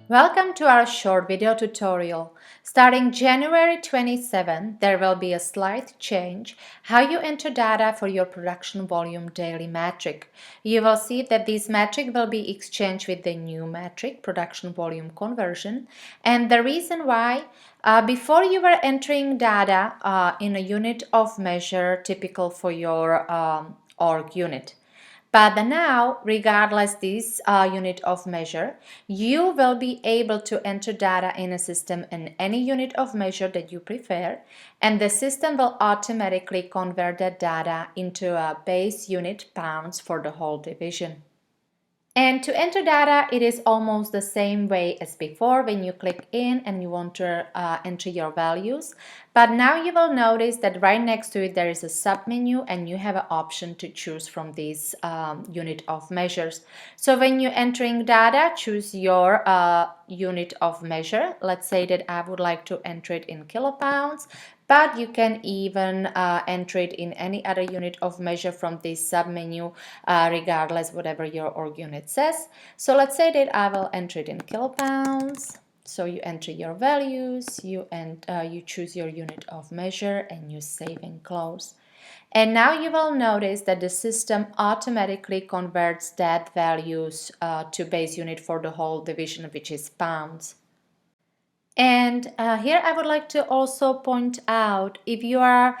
Welcome to our short video tutorial. Starting January 27, there will be a slight change how you enter data for your production volume daily metric. You will see that this metric will be exchanged with the new metric, production volume conversion. And the reason why, before you were entering data in a unit of measure typical for your org unit. But now, regardless this unit of measure, you will be able to enter data in a system in any unit of measure that you prefer, and the system will automatically convert that data into a base unit pounds for the whole division. And to enter data, it is almost the same way as before when you click in and you want to enter your values. But now you will notice that right next to it there is a submenu and you have an option to choose from this unit of measures. So when you're entering data, choose your unit of measure. Let's say that I would like to enter it in kilopounds, but you can even enter it in any other unit of measure from this submenu, regardless whatever your org unit says. So let's say that I will enter it in kilopounds. So you enter your values, you choose your unit of measure, and you save and close. And now you will notice that the system automatically converts that values to base unit for the whole division, which is pounds. And here I would like to also point out, if you are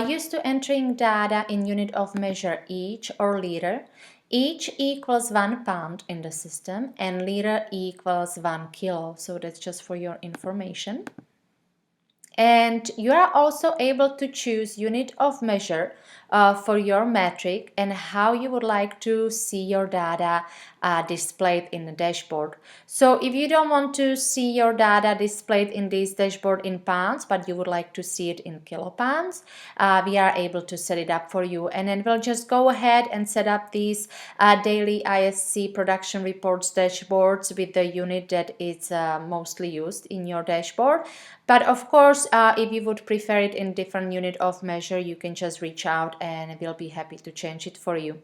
used to entering data in unit of measure each or liter, each equals 1 pound in the system and liter equals 1 kilo. So that's just for your information. And you are also able to choose unit of measure for your metric and how you would like to see your data displayed in the dashboard. So if you don't want to see your data displayed in this dashboard in pounds, but you would like to see it in kilopounds, we are able to set it up for you. And then we'll just go ahead and set up these daily ISC production reports dashboards with the unit that is mostly used in your dashboard. But of course, if you would prefer it in different unit of measure, you can just reach out and we'll be happy to change it for you.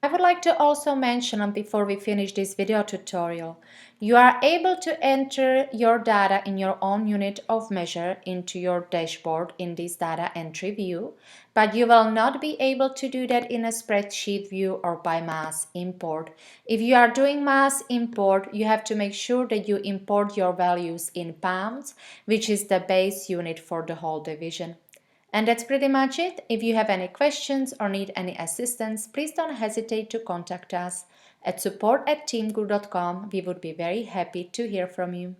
I would like to also mention, before we finish this video tutorial, you are able to enter your data in your own unit of measure into your dashboard in this data entry view, but you will not be able to do that in a spreadsheet view or by mass import. If you are doing mass import, you have to make sure that you import your values in pounds, which is the base unit for the whole division. And that's pretty much it. If you have any questions or need any assistance, please don't hesitate to contact us at support@teamguru.com. We would be very happy to hear from you.